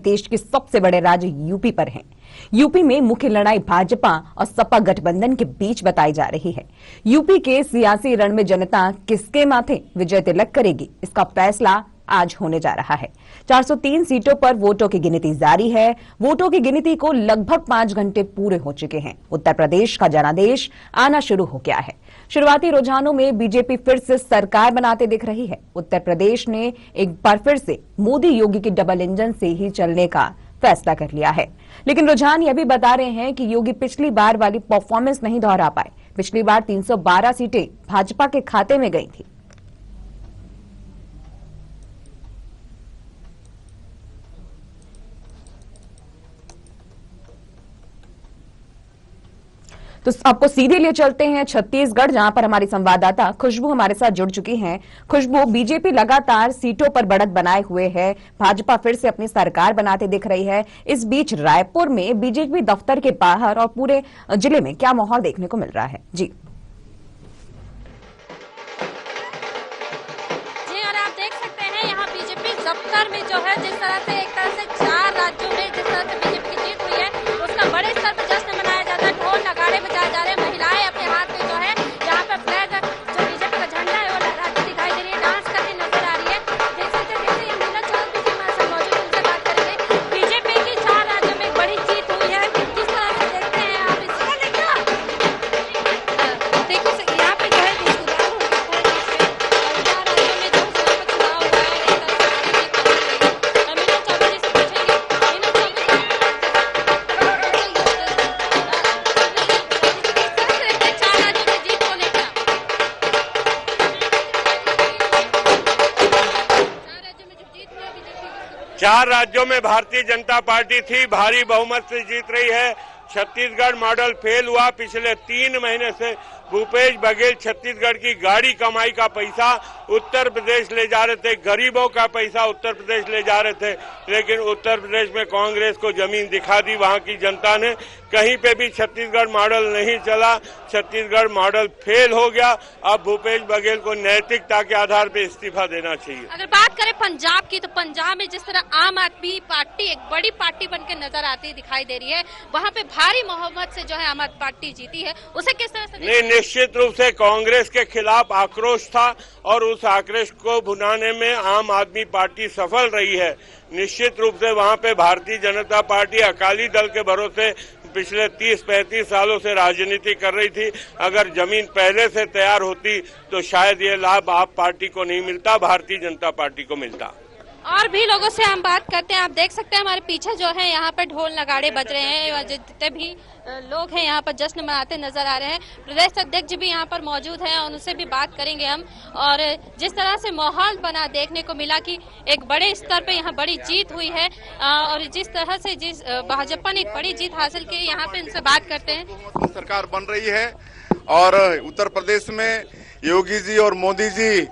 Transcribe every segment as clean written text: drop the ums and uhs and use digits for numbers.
देश के सबसे बड़े राज्य यूपी पर है। यूपी में मुख्य लड़ाई भाजपा और सपा गठबंधन के बीच बताई जा रही है। यूपी के सियासी रण में जनता किसके माथे विजय तिलक करेगी, इसका फैसला आज होने जा रहा है। 403 सीटों पर वोटों की गिनती जारी है। वोटों की गिनती को लगभग 5 घंटे पूरे हो चुके हैं। उत्तर प्रदेश का जनादेश आना शुरू हो गया है। शुरुआती रुझानों में बीजेपी फिर से सरकार बनाते दिख रही है। उत्तर प्रदेश ने एक बार फिर से मोदी योगी की डबल इंजन से ही चलने का फैसला कर लिया है। लेकिन रुझान यह भी बता रहे हैं कि योगी पिछली बार वाली परफॉर्मेंस नहीं दोहरा पाए। पिछली बार 312 सीटें भाजपा के खाते में गई थी। तो आपको सीधे लिए चलते हैं छत्तीसगढ़, जहां पर हमारी संवाददाता खुशबू हमारे साथ जुड़ चुकी हैं। खुशबू, बीजेपी लगातार सीटों पर बढ़त बनाए हुए है। भाजपा फिर से अपनी सरकार बनाते दिख रही है। इस बीच रायपुर में बीजेपी दफ्तर के बाहर और पूरे जिले में क्या माहौल देखने को मिल रहा है? जी, और आप देख सकते हैं यहाँ बीजेपी दफ्तर में जो है जिस तरह से एक तरह से 4 राज्यों में जिस तरह से बीजेपी की जीत हुई है उसका बड़े स्तर पर जश्न मनाया जाता है। ढोल नगाड़े बजाए जा रहे हैं। महिलाएं अपने हाथ में जो है यहाँ पे फ्लैग जो बीजेपी का झंडा है वो लहराती दिखाई दे रही है, डांस करती नजर आ रही है। देख सकते हैं ये मीना चौधरी जी हमारे साथ मौजूद, उनसे बात करेंगे। बीजेपी की 4 राज्यों में एक बड़ी जीत हुई है, किस तरह से देखते हैं आप इसको? देखिए यहाँ पे जो है चार राज्यों में भारतीय जनता पार्टी थी, भारी बहुमत से जीत रही है। छत्तीसगढ़ मॉडल फेल हुआ। पिछले 3 महीने से भूपेश बघेल छत्तीसगढ़ की गाड़ी कमाई का पैसा उत्तर प्रदेश ले जा रहे थे, गरीबों का पैसा उत्तर प्रदेश ले जा रहे थे, लेकिन उत्तर प्रदेश में कांग्रेस को जमीन दिखा दी वहां की जनता ने। कहीं पे भी छत्तीसगढ़ मॉडल नहीं चला, छत्तीसगढ़ मॉडल फेल हो गया। अब भूपेश बघेल को नैतिकता के आधार पर इस्तीफा देना चाहिए। अगर बात करें पंजाब की, तो पंजाब में जिस तरह आम आदमी पार्टी एक बड़ी पार्टी बनकर नजर आती दिखाई दे रही है, वहाँ पे भारी बहुमत से जो है आम आदमी पार्टी जीती है, उसे किस तरह से? निश्चित रूप से कांग्रेस के खिलाफ आक्रोश था और उस आक्रोश को भुनाने में आम आदमी पार्टी सफल रही है। निश्चित रूप से वहां पे भारतीय जनता पार्टी अकाली दल के भरोसे पिछले 30-35 सालों से राजनीति कर रही थी। अगर जमीन पहले से तैयार होती तो शायद ये लाभ आप पार्टी को नहीं मिलता, भारतीय जनता पार्टी को मिलता। और भी लोगों से हम बात करते हैं। आप देख सकते हैं हमारे पीछे जो है यहाँ पर ढोल नगाड़े बज रहे हैं और जितने भी लोग हैं यहाँ पर जश्न मनाते नजर आ रहे हैं। प्रदेश अध्यक्ष भी यहाँ पर मौजूद हैं और उनसे भी बात करेंगे हम। और जिस तरह से माहौल बना देखने को मिला कि एक बड़े स्तर पे यहाँ बड़ी जीत हुई है और जिस तरह से भाजपा ने एक बड़ी जीत हासिल की, यहाँ पे उनसे बात करते हैं। सरकार बन रही है और उत्तर प्रदेश में योगी जी और मोदी जी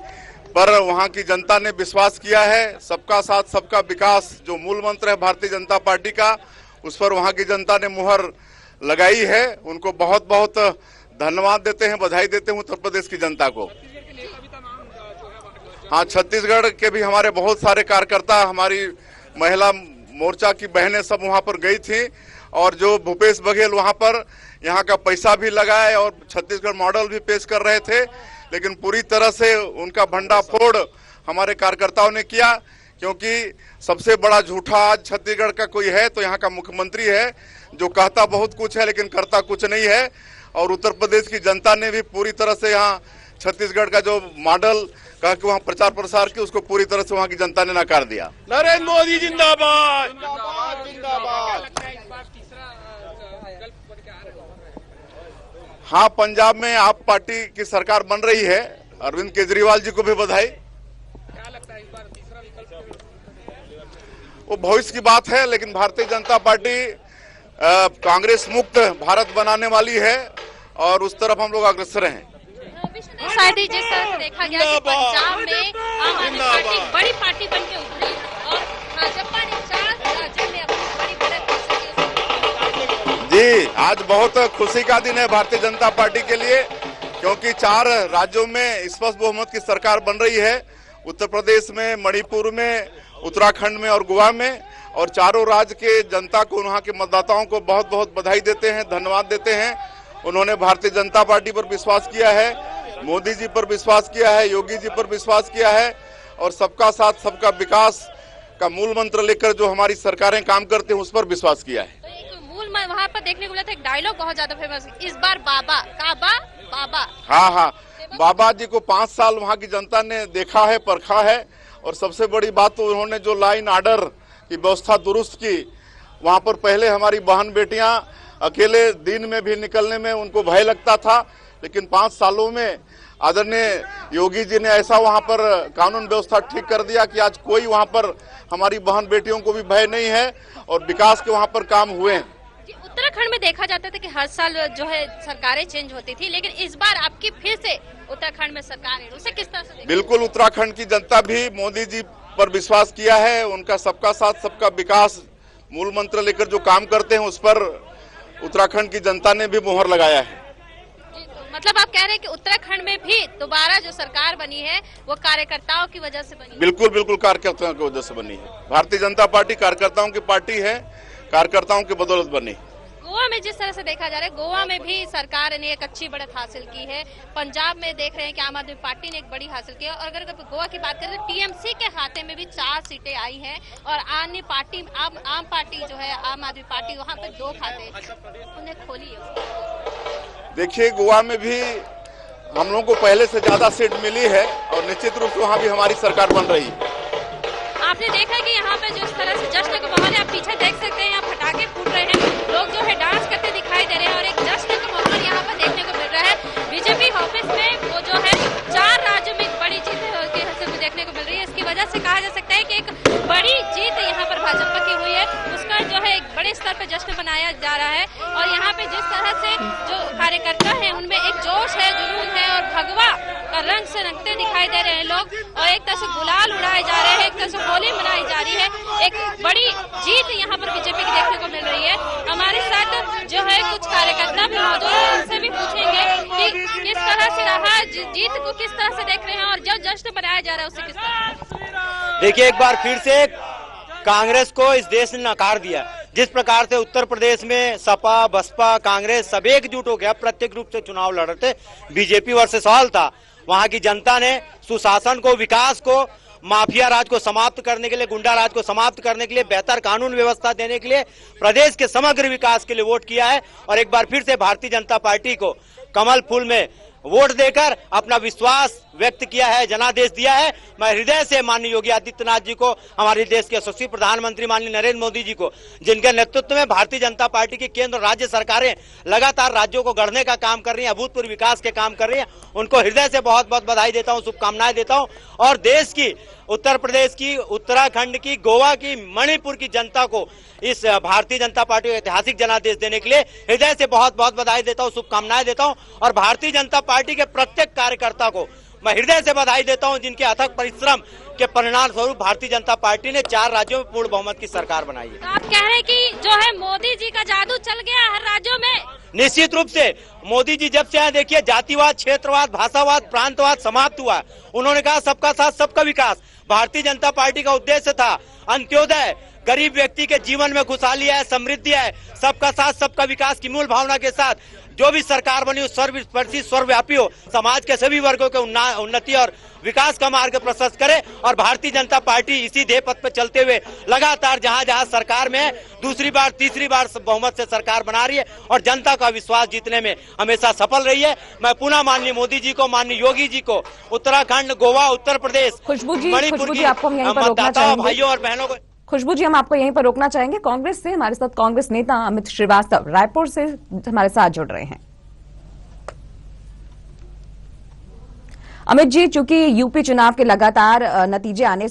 पर वहां की जनता ने विश्वास किया है। सबका साथ सबका विकास जो मूल मंत्र है भारतीय जनता पार्टी का, उस पर वहां की जनता ने मुहर लगाई है। उनको बहुत बहुत धन्यवाद देते हैं, बधाई देते हैं उत्तर प्रदेश की जनता को। हाँ, छत्तीसगढ़ के भी हमारे बहुत सारे कार्यकर्ता, हमारी महिला मोर्चा की बहनें सब वहां पर गई थी और जो भूपेश बघेल वहां पर यहाँ का पैसा भी लगाए और छत्तीसगढ़ मॉडल भी पेश कर रहे थे, लेकिन पूरी तरह से उनका भंडाफोड़ हमारे कार्यकर्ताओं ने किया। क्योंकि सबसे बड़ा झूठा आज छत्तीसगढ़ का कोई है तो यहाँ का मुख्यमंत्री है, जो कहता बहुत कुछ है लेकिन करता कुछ नहीं है। और उत्तर प्रदेश की जनता ने भी पूरी तरह से यहाँ छत्तीसगढ़ का जो मॉडल कहा कि वहाँ प्रचार प्रसार की, उसको पूरी तरह से वहाँ की जनता ने नकार दिया। नरेंद्र मोदी जिंदाबाद। हाँ, पंजाब में आप पार्टी की सरकार बन रही है। अरविंद केजरीवाल जी को भी बधाई। क्या लगता है इस बार तीसरा विकल्प? वो भविष्य की बात है, लेकिन भारतीय जनता पार्टी कांग्रेस मुक्त भारत बनाने वाली है और उस तरफ हम लोग अग्रसर हैं। शायद ही जिस तरह से देखा गया कि पंजाब में आम आदमी पार्टी बड़ी पार्टी बन के उभरी और भाजपा ने 4 राज्यों में अपनी बड़ी बढ़त हासिल की। जी, आज बहुत खुशी का दिन है भारतीय जनता पार्टी के लिए, क्योंकि 4 राज्यों में स्पष्ट बहुमत की सरकार बन रही है। उत्तर प्रदेश में, मणिपुर में, उत्तराखंड में और गोवा में। और चारों राज्य के जनता को, वहाँ के मतदाताओं को बहुत बहुत बधाई देते हैं, धन्यवाद देते हैं। उन्होंने भारतीय जनता पार्टी पर विश्वास किया है, मोदी जी पर विश्वास किया है, योगी जी पर विश्वास किया है और सबका साथ सबका विकास का मूल मंत्र लेकर जो हमारी सरकारें काम करती हैं उस पर विश्वास किया है। तो एक मूल वहाँ पर देखने को मिला था, एक डायलॉग बहुत ज्यादा फेमस, इस बार बाबा काबा बाबा। हाँ, बाबा जी को 5 साल वहाँ की जनता ने देखा है, परखा है और सबसे बड़ी बात तो उन्होंने जो लाइन ऑर्डर की व्यवस्था दुरुस्त की, वहाँ पर पहले हमारी बहन बेटियां अकेले दिन में भी निकलने में उनको भय लगता था, लेकिन 5 सालों में आदरणीय योगी जी ने ऐसा वहाँ पर कानून व्यवस्था ठीक कर दिया कि आज कोई वहाँ पर हमारी बहन बेटियों को भी भय नहीं है और विकास के वहाँ पर काम हुए हैं। उत्तराखंड में देखा जाता था कि हर साल जो है सरकारें चेंज होती थी, लेकिन इस बार आपकी फिर से उत्तराखंड में सरकार है, उसे किस तरह से? बिल्कुल, उत्तराखंड की जनता भी मोदी जी पर विश्वास किया है। उनका सबका साथ सबका विकास मूल मंत्र लेकर जो काम करते हैं उस पर उत्तराखंड की जनता ने भी मुहर लगाया है। मतलब आप कह रहे हैं कि उत्तराखंड में भी दोबारा जो सरकार बनी है वो कार्यकर्ताओं की वजह से बनी है? बिल्कुल कार्यकर्ताओं की वजह से बनी है। भारतीय जनता पार्टी कार्यकर्ताओं की पार्टी है, कार्यकर्ताओं की बदौलत बनी। गोवा में जिस तरह से देखा जा रहा है, गोवा में भी सरकार ने एक अच्छी बढ़त हासिल की है। पंजाब में देख रहे हैं कि आम आदमी पार्टी ने एक बड़ी हासिल की है और अगर गोवा की बात करें तो टीएमसी के खाते में भी 4 सीटें आई हैं और अन्य पार्टी आम पार्टी जो है आम आदमी पार्टी, वहाँ पे 2 खाते उन्हें खोली है। देखिए, गोवा में भी हम लोगों को पहले से ज्यादा सीट मिली है और निश्चित रूप से वहाँ भी हमारी सरकार बन रही है। आपने देखा है कि यहाँ पे जिस तरह से जश्न का माहौल है, आप पीछे देख सकते हैं, यहाँ पटाखे फूट रहे हैं, लोग जो है डांस करते दिखाई दे रहे हैं और एक जश्न का माहौल यहाँ पर देखने को मिल रहा है। बीजेपी ऑफिस में वो जो है 4 राज्यों में एक बड़ी जीत की हासिल देखने को मिल रही है। इसकी वजह से कहा जा सकता है कि एक बड़ी जीत यहाँ पर भाजपा की हुई है, उसका जो है एक बड़े स्तर पर जश्न मनाया जा रहा है और यहाँ पे जिस तरह से जो कार्यकर्ता है उनमें एक जोश है, जुनून है और भगवा का रंग से रंगते दिखाई दे रहे हैं लोग और एक तरह से गुलाल उड़ाए जा रहे हैं, एक तरह से होली मनाई जा रही है। एक बड़ी जीत यहाँ पर बीजेपी की देखने को मिल रही है। हमारे साथ जो है कुछ कार्यकर्ता भी मौजूद है, उनसे भी पूछेंगे कि किस तरह से रहा, जीत को किस तरह से देख रहे हैं और जो जश्न मनाया जा रहा है उसे किस तरह? देखिए, एक बार फिर से कांग्रेस को इस देश ने नकार दिया। जिस प्रकार से उत्तर प्रदेश में सपा, बसपा, कांग्रेस सब एकजुट हो गया, प्रत्येक रूप से चुनाव लड़ रहे थे, बीजेपी वर्सेस ऑल था। वहां की जनता ने सुशासन को, विकास को, माफिया राज को समाप्त करने के लिए, गुंडा राज को समाप्त करने के लिए, बेहतर कानून व्यवस्था देने के लिए, प्रदेश के समग्र विकास के लिए वोट किया है और एक बार फिर से भारतीय जनता पार्टी को कमल फूल में वोट देकर अपना विश्वास व्यक्त किया है, जनादेश दिया है। मैं हृदय से माननीय योगी आदित्यनाथ जी को, हमारे देश के यशस्वी प्रधानमंत्री माननीय नरेंद्र मोदी जी को, जिनके नेतृत्व में भारतीय जनता पार्टी की केंद्र और राज्य सरकारें लगातार राज्यों को गढ़ने का काम कर रही हैं, अभूतपूर्व विकास के काम कर रही हैं, उनको हृदय से बहुत बहुत बधाई देता हूं, शुभकामनाएं देता हूं और देश की, उत्तर प्रदेश की, उत्तराखंड की, गोवा की, मणिपुर की जनता को इस भारतीय जनता पार्टी को ऐतिहासिक जनादेश देने के लिए हृदय से बहुत बहुत बधाई देता हूं, शुभकामनाएं देता हूं और भारतीय जनता पार्टी के प्रत्येक कार्यकर्ता को मैं हृदय से बधाई देता हूं, जिनके अथक परिश्रम के परिणाम स्वरूप भारतीय जनता पार्टी ने 4 राज्यों में पूर्ण बहुमत की सरकार बनाई है। तो आप कह रहे हैं कि जो है मोदी जी का जादू चल गया हर राज्यों में? निश्चित रूप से मोदी जी जब से आए, देखिए, जातिवाद, क्षेत्रवाद, भाषावाद, प्रांतवाद समाप्त हुआ। उन्होंने कहा सबका साथ सबका विकास। भारतीय जनता पार्टी का उद्देश्य था अंत्योदय, गरीब व्यक्ति के जीवन में खुशहाली है, समृद्धि है, सबका साथ सबका विकास की मूल भावना के साथ जो भी सरकार बनी हो सर्वस्पर्शी, सर्वव्यापी हो, समाज के सभी वर्गों के उन्नति और विकास का मार्ग प्रशस्त करे और भारतीय जनता पार्टी इसी ध्येय पथ पर चलते हुए लगातार जहां जहां सरकार में दूसरी बार, तीसरी बार बहुमत से सरकार बना रही है और जनता का विश्वास जीतने में हमेशा सफल रही है। मैं पुनः माननीय मोदी जी को, माननीय योगी जी को, उत्तराखंड, गोवा, उत्तर प्रदेश, मणिपुर की मतदाताओं, भाइयों और बहनों को। खुशबू जी, हम आपको यहीं पर रोकना चाहेंगे। कांग्रेस से हमारे साथ कांग्रेस नेता अमित श्रीवास्तव रायपुर से हमारे साथ जुड़ रहे हैं। अमित जी, चूंकि यूपी चुनाव के लगातार नतीजे आने